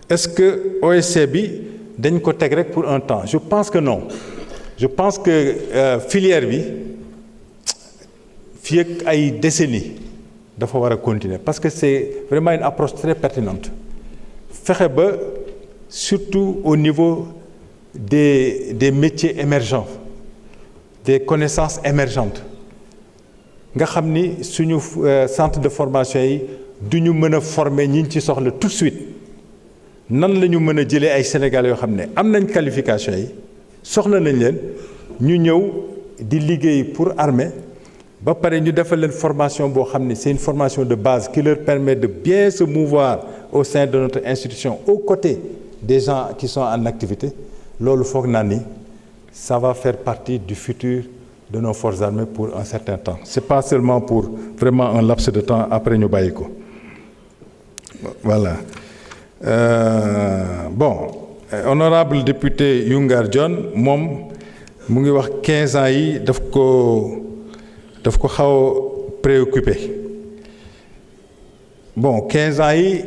Est-ce que OSC bi dañ ko teg rek pour un temps? Je pense que non. Je pense que filière bi fii ak ay décennies dafa war a continuer parce que c'est vraiment une approche très pertinente fexe ba surtout au niveau des métiers émergents des connaissances émergentes nga xam ni suñu centre de formation yi du ñu mën a former ñi ci soxla tout de suite nan la ñu mën a jëlee ay Sénégalais yoo xam ne am nañ qualification yi soxla nañ leen ñu ñëw di liggéey pour armée ba pare ñu defal leen formation boo xam ne c'est une formation de base qui leur permet de bien se mouvoir au sein de notre institution aux côtés des gens qui sont en activité loolu foog naa ni ça va faire partie du futur de nos forces armées pour un certain temps. C'est pas seulement pour vraiment un laps de temps après ñu bàyyi ko voilà bon honorable député Youngar Dione moom mu ngi wax 15 ans yi daf ko xaw a préoccupé bon 15 ans yi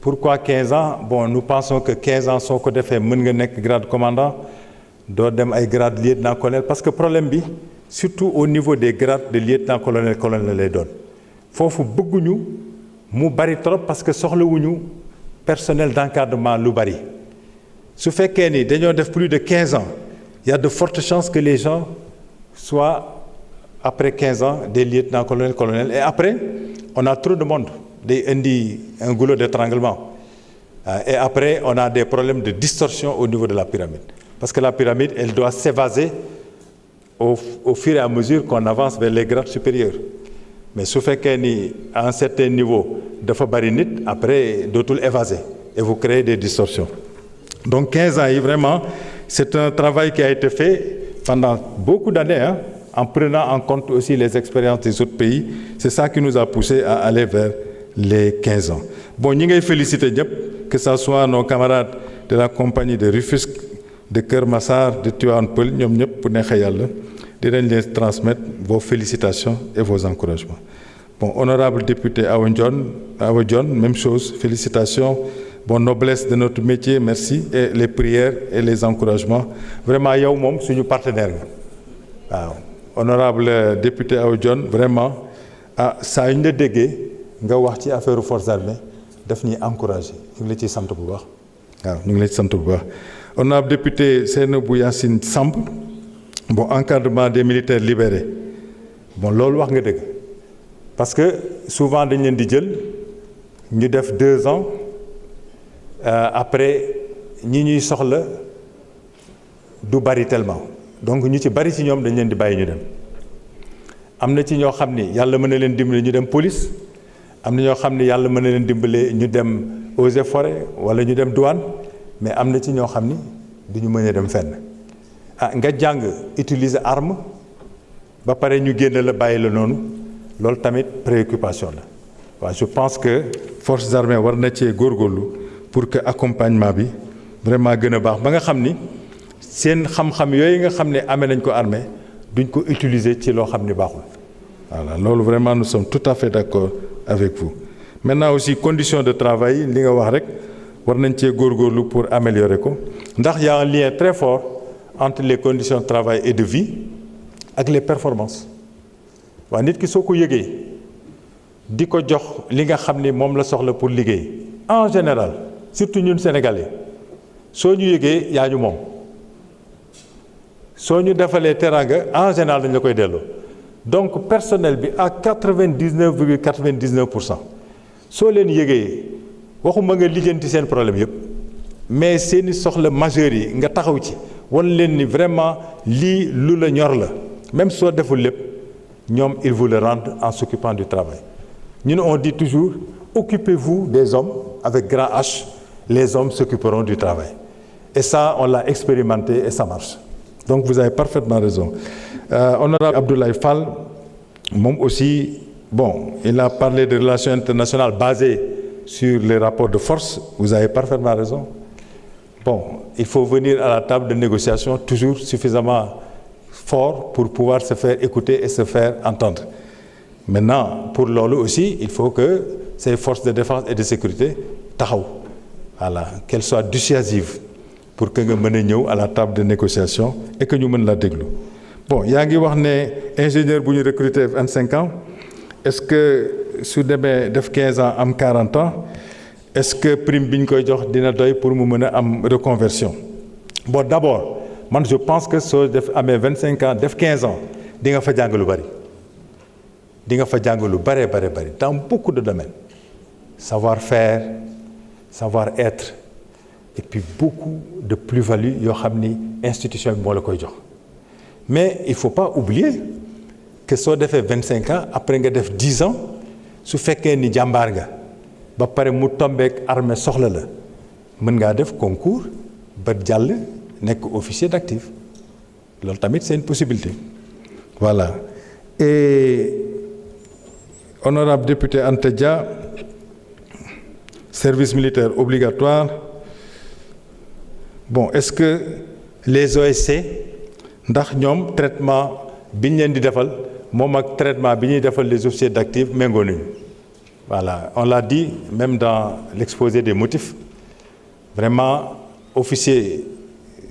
pourquoi 15 ans bon nous pensons que 15 ans soo ko defee mën nga nekk grade commandant doo dem ay grade lieutenant-colonel parce que problème bi surtout au niveau des grades de lieutenant-colonel colonel lay doon foofu bëgguñu mu bari trop parce que soxlawuñu personnel d'encadrement lu bari su fekkee ni dañoo def plus de 15 ans il y a de fortes chances que les gens soient après 15 ans des lieutenant-colonel colonel et après on a trop de monde day indi un goulot d'étranglement et après on a des problèmes de distorsion au niveau de la pyramide parce que la pyramide elle doit s'évaser au fur et à mesure qu'on avance vers les grades supérieurs mais su fekkee ni à un certain niveau dafa bari nit après dootul évaser et vous créez des distorsions donc 15 ans yi vraiment c'est un travail qui a été fait pendant beaucoup d'années en prenant en compte aussi les expériences des autres pays c'est ça qui nous a poussé à aller vers les 15 ans bon ñi ngay féliciter ñëpp que ça soit nos camarades de la compagnie de Rufisque de Keur Massar de Tivaouane Peulh ñoom ñëpp bu neexee yàlla dinañ leen transmettre vos félicitations et vos encouragements bon honorable député Awa Dione même chose félicitations bon noblesse de notre métier merci et les prières et les encouragements vraiment yow moom suñu partenaire nga waaw honorable député Awa Dione vraiment saa yu ñu la déggee nga wax ci affaire forces armées daf ñuy encourager ñu ngi la ciy sant bu baax waaw ñu ngi la ciy sant bu baax honorable député Seynabou Yacine Samb bon encadrement des militaires libérés bon loolu wax nga dëgg parce que souvent dañ leen di jël ñu def 2 ans après ñi ñuy soxla du bari tellement donc ñu ci bari ci ñoom dañ leen di bàyyi ñu dem am na ci ñoo xam ni yàlla mën na leen dimbale ñu dem police am na ñoo xam ni yàlla mën na leen dimbale ñu dem eaux et forêts wala ñu dem douane mais am na ci ñoo xam ni duñu mën a dem fenn nga jàng utiliser arme ba pare ñu génn la bàyyi la noonu loolu tamit préoccupation la waaw je pense que forces armées war na cee góorgóorlu pour que accompagnement bi vraiment gën a baax ba nga xam ni seen xam-xam yooyu nga xam ne amee nañ ko armée duñ ko utiliser ci loo xam ni baaxul voilà loolu vraiment nous sommes tout à fait d'accord avec vous maintenant aussi conditions de travail li nga wax rek war nañ cee góorgóorlu pour améliorer ko ndax y a un lien très fort entre les conditions de travail et de vie ak les performances waaw nit ki soo ko yëgee di ko jox li nga xam ni moom la soxla pour liggéey en général surtout ñun Sénégalais soo ñu yëgee yaa ñu moom soo ñu defalee teraanga en général dañ la koy delloo donc personnel bi à 99,99% soo leen yëgee waxuma nga lijjanti seen problème yëpp mais seeni soxla majeurs yi nga taxaw ci wan leen ni vraiment lii lu la ñor la même soo deful lépp ñoom ils vous le rendent en s'occupant du travail ñun on dit toujours occupez-vous des hommes avec grand H, les hommes s'occuperont du travail et ça on l'a expérimenté et ça marche donc vous avez parfaitement raison. Honorable Abdoulaye Fall moom aussi bon il a parlé de relations internationales basées sur les rapports de force vous avez parfaitement raison. Bon, il faut venir à la table de négociation toujours suffisamment fort pour pouvoir se faire écouter et se faire entendre. Maintenant, pour loolu aussi, il faut que ces forces de défense et de sécurité taxaw, voilà, qu'elles soient dissuasives pour que nga mën a ñëw à la table de négociation et que ñu mën la déglu. Bon, yaa ngi wax ne ingénieur bu ñu recruter 25 ans, est-ce que su demee def 15 ans am 40 ans? Est-ce que prime bi ñu koy jox dina doy pour mu mën a am reconversion? Bon d'abord man je pense que soo def amee 25 ans def 15 ans di nga fa jàng lu bari di nga fa jàng lu bari dans beaucoup de domaines savoir-faire savoir-être et puis beaucoup de plus-value yoo xam ni institution bi moo la koy jox mais il faut pas oublier que soo defee 25 ans après nga def 10 ans su fekkee ni jàmbaar nga ba pare mu tombeek armée soxla la mën ngaa def concours ba jàll nekk officier d'actif loolu tamit c'est une possibilité voilà et honorable député Anta Dia service militaire obligatoire bon est-ce que les OSC ndax ñoom traitement bi ñu leen di defal moom ak traitement bi ñuy defal les officiers d'actif méngoo nañu voilà on l'a dit même dans l'exposé des motifs vraiment officier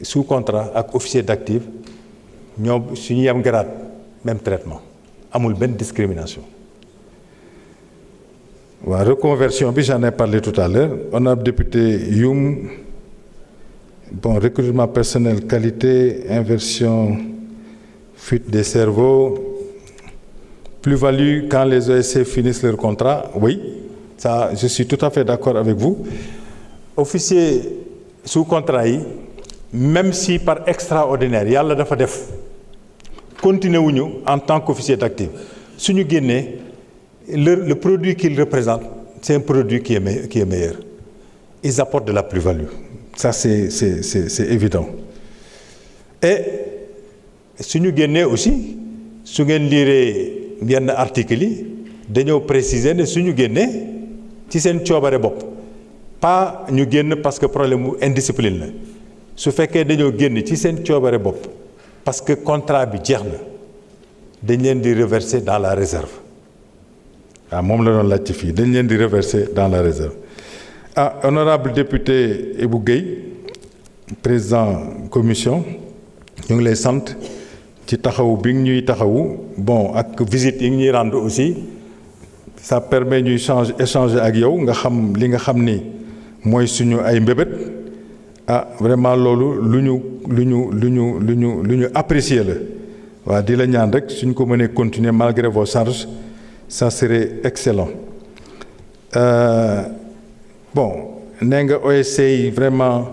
sous contrat ak officier d'actif ñoom suñu yem grade même traitement amul benn discrimination waaw reconversion bi j'en ai parlé tout à l'heure honorable député Youm bon recrutement personnel qualité inversion fuite des cerveaux plus-value quand les OSC finissent leur contrat oui ça je suis tout à fait d'accord avec vous officier sous contrat yi même si par extraordinaire yàlla dafa def continuer wuñu en tant qu'officier d'actif suñu génnee le produit qu'ils représentent c'est un produit qui est meilleur ils apportent de la plus-value ça c'est évident et suñu génnee aussi su ngeen liiree yenn articles yi dañoo préciser ne suñu génnee ci seen coobare bopp pas ñu génn parce que problème mu indiscipline la su fekkee dañoo génn ci seen coobare bopp parce que contrat bi jeex na dañ leen di reverser dans la réserve waaw moom la doon laaj ci fii dañ leen di reverser dans la réserve ah honorable député Ibou Guèye président commission ñu ngi lay sant ci taxawu bi ñuy taxawu bon ak visite yi ñuy rendre aussi ça permet ñuy échanger ak yow nga xam li nga xam ni mooy suñu ay mbébét ah vraiment loolu lu ñu apprécier la waaw di la ñaan rek suñ ko mënee continuer malgré vos charges ça serait excellent bon nee nga OSC yi vraiment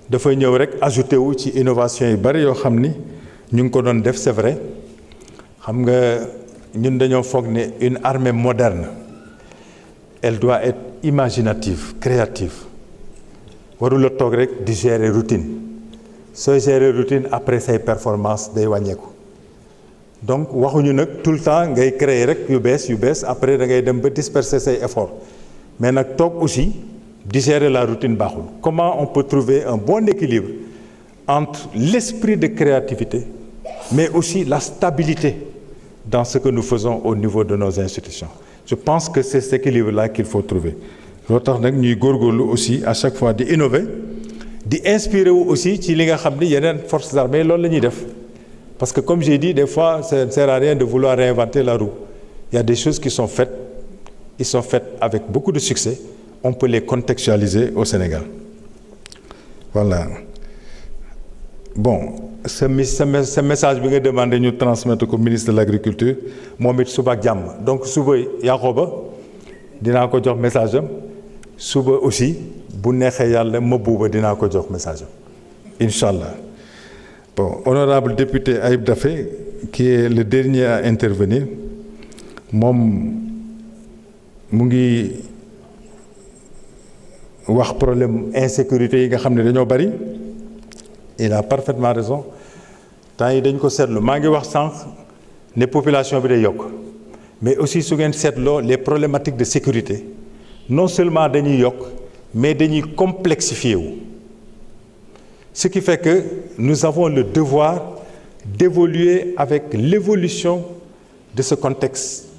dafa ñëw rek ajouté wu ci innovation yu bari yoo xam ni ñu ngi ko doon def c'est vrai xam nga ñun dañoo foog ne une armée moderne elle doit être imaginative créative warula toog rek di gérer routine sooy gérer routine après say performance day wàññeeku donc waxuñu nag tout le temps ngay créer rek yu bees après da ngay dem ba disperser say efforts mais nag toog aussi di gérer la routine baaxul comment on peut trouver un bon équilibre entre l'esprit de créativité mais aussi la stabilité dans ce que nous faisons au niveau de nos institutions je pense que c'est cet équilibre-là qu'il faut trouver loo tax nag ñuy góorgóorlu aussi à chaque fois di innover di inspirer wu aussi ci li nga xam ni yeneen forces armées loolu la ñuy def parce que comme j'ai dit des fois ça ne sert à rien de vouloir réinventer la roue il y a des choses qui sont faites ils sont faits avec beaucoup de succès, on peut les contextualiser au Sénégal. Voilà. Bon, ce message bi nga demandé ñu transmettre ko ministre de l'Agriculture moom it suba ak jàmm donc suba Yankhoba dinaa ko jox message am suba aussi bu neexee yàlla ma buuba dinaa ko jox message am Inch'Allah. Bon, honorable député Ayib Daffé, qui est le dernier à intervenir, moom mu ngi wax problème insécurité yi nga xam ne dañoo bari. Il a parfaitement raison temps yi dañ ko seetlu maa ngi wax sànq ne population bi day yokk mais aussi su ngeen seetloo les problématiques de sécurité non seulement dañuy yokk mais dañuy complexifier wu. Ce qui fait que nous avons le devoir d'évoluer avec l'évolution de ce contexte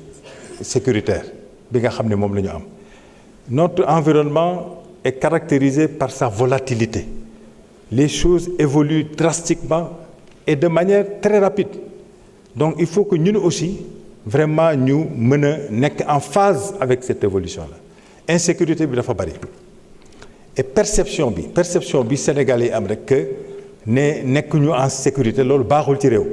sécuritaire bi nga xam ne moom la ñu am. Notre environnement est caractérisé par sa volatilité. Les choses évoluent drastiquement et de manière très rapide. Donc il faut que ñun aussi vraiment ñu mën a nekk en phase avec cette évolution-là. Insécurité bi dafa bari et perception bi Sénégalais yi am rek que ne nekk ñu en sécurité loolu baaxul ci réew.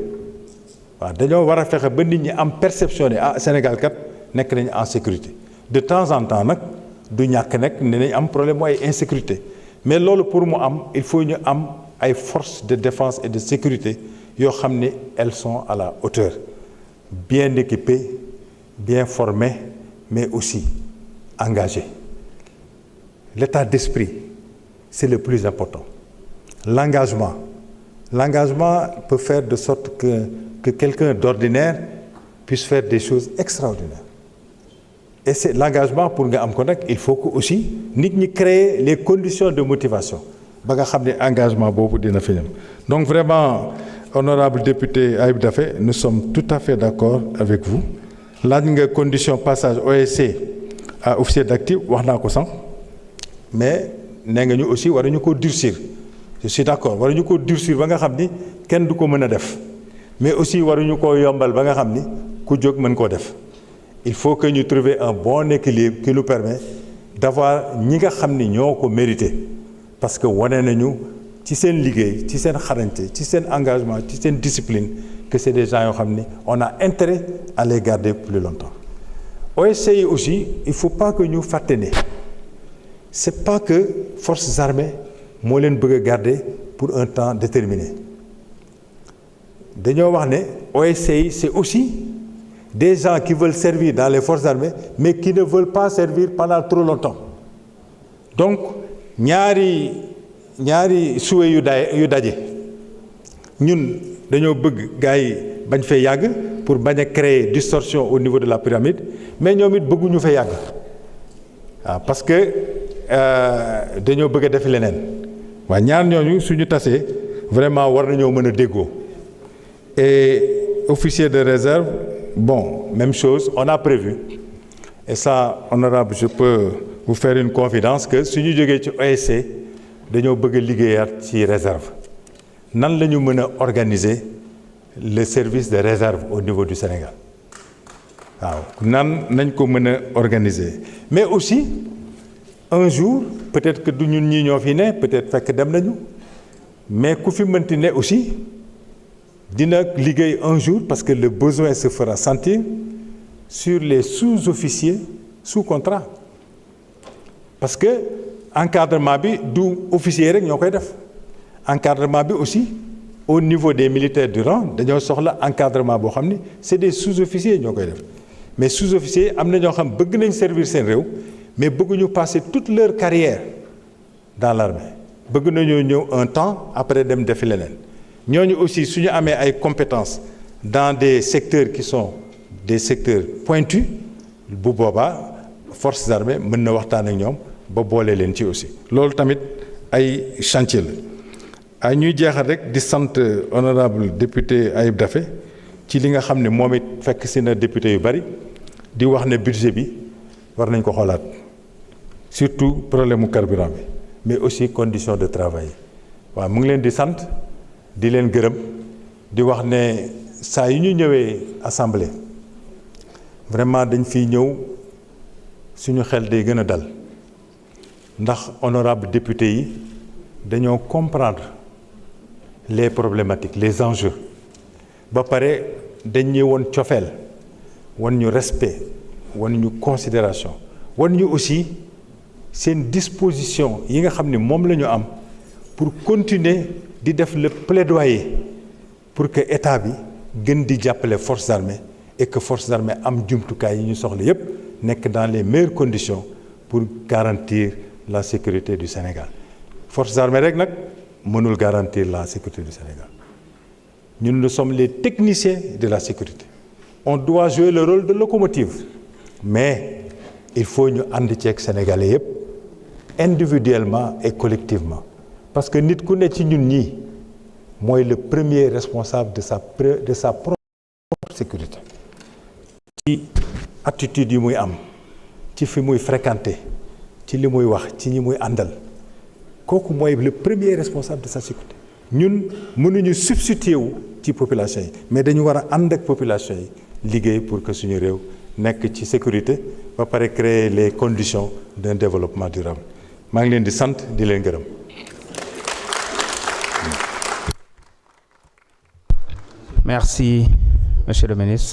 waaw dañoo war a fexe ba nit ñi am perception ne Sénégal kat nekk nañu en sécurité de temps en temps nag du ñàkk nekk ne nañ am problème ay insécurité. Mais loolu pour mu am il faut ñu am ay forces de défense et de sécurité yoo xam ne elles sont à la hauteur bien équipées bien formées mais aussi engagées. L'état d'esprit c'est le plus important. L'engagement peut faire de sorte que quelqu'un d'ordinaire puisse faire des choses extraordinaires. Et c'est l'engagement pour nga am ko nag il faut que aussi nit ñi créer les conditions de motivation ba nga xam ne engagement boobu dina fi ñam. Donc vraiment honorable député Ayib Daffé, nous sommes tout à fait d'accord avec vous. laaj nga condition passage OSC à officier d'actif wax naa ko sànq mais nee nga ñu aussi waruñu ko durcir. Je suis d'accord waruñu ko durcir ba nga xam ni kenn du ko mën a def mais aussi waruñu ko yombal ba nga xam ni ku jóg mën koo def. Il faut que ñu trouver un bon équilibre qui nous permet d'avoir ñi nga xam ni ñoo ko mérité parce que wane nañu ci seen liggéey ci seen xarañte ci seen engagement ci seen discipline que c'est des gens yoo xam ni on a intérêt à les garder plus longtemps. OSC yi aussi il faut pas que ñu fàtte ne c'est pas que forces armées moo leen bëgg a garder pour un temps déterminé dañoo wax ne OSC yi c'est aussi des gens qui veulent servir dans les forces armées mais qui ne veulent pas servir pendant trop longtemps. Donc ñaari souhait yu daje ñun dañoo bëgg gars yi bañ fee yàgg pour bañ a créer distorsion au niveau de la pyramide mais ñoom it bëgguñu fee yàgg waaw parce que dañoo bëgg a def leneen waaw ñaar ñooñu suñu tasee vraiment war nañoo mën a déggoo. Et officier de réserve bon, même chose, on a prévu. Et ça, honorable, je peux vous faire une confidence que si nous sommes au OSC, nous voulons liggéeyaat ci réserve. Nan la ñu mën a organiser le service de réserve au niveau du Sénégal. waaw nan nañ ko mën a organiser. Mais aussi, un jour, peut-être que du ñun ñii ñoo fi ne, peut-être fekk dem nañu, mais ku fi mënti ne aussi, dina liggéey un jour parce que le besoin se fera sentir sur les sous-officiers sous contrat parce que encadrement bi du officier rek ñoo koy def encadrement bi aussi au niveau des militaires du rang dañoo soxla encadrement boo xam ni c'est des sous-officiers ñoo koy def mais sous-officiers am na ñoo xam bëgg nañ servir seen réew mais bëgguñu passer toute leur carrière dans l'armée bëgg nañoo ñëw un temps après dem defi leneen. ñooñu aussi suñu amee ay compétences dans des secteurs qui sont des secteurs pointus bu boobaa forces armées mën na waxtaan ak ñoom ba boole leen ci aussi loolu tamit ay chantier la ay ñuy jeexal rek di sant honorable député Ayib Daffé ci li nga xam ne moom it fekk si na député yu bari di wax ne budget bi war nañ ko xoolaat surtout problème mu carburant bi mais aussi conditions de travail waaw mu ngi leen di sant di leen gërëm di wax ne saa yu ñu ñëwee assemblée vraiment dañ fiy ñëw suñu xel day gën a dal ndax honorable député yi dañoo comprendre les problématiques les enjeux ba pare dañ ñu woon cofeel wan ñu respect wan ñu considération wan ñu aussi seen disposition yi nga xam ne moom la ñu am pour continuer di def le plaidoyer pour que état bi gën di jàppale forces armées et que forces armées am jumtukaay yi ñu soxla yépp nekk dans les meilleures conditions pour garantir la sécurité du Sénégal forces armées rek nag mënul garantir la sécurité du Sénégal ñun nous sommes les techniciens de la sécurité on doit jouer le rôle de locomotive mais il faut ñu ànd ceeg sénégalais yépp individuellement et collectivement parce que nit ku ne ci ñun ñii mooy le premier responsable de sa propre sécurité ci attitude yi muy am ci fi muy fréquenter ci li muy wax ci ñi muy àndal kooku mooy le premier responsable de sa sécurité ñun mënuñu substituer wu ci population yi mais dañu war a ànd ak population yi liggéey pour que suñu réew nekk ci sécurité ba pare créer les conditions d'un développement durable maa ngi leen di sant di leen gërëm. Merci, Monsieur le ministre.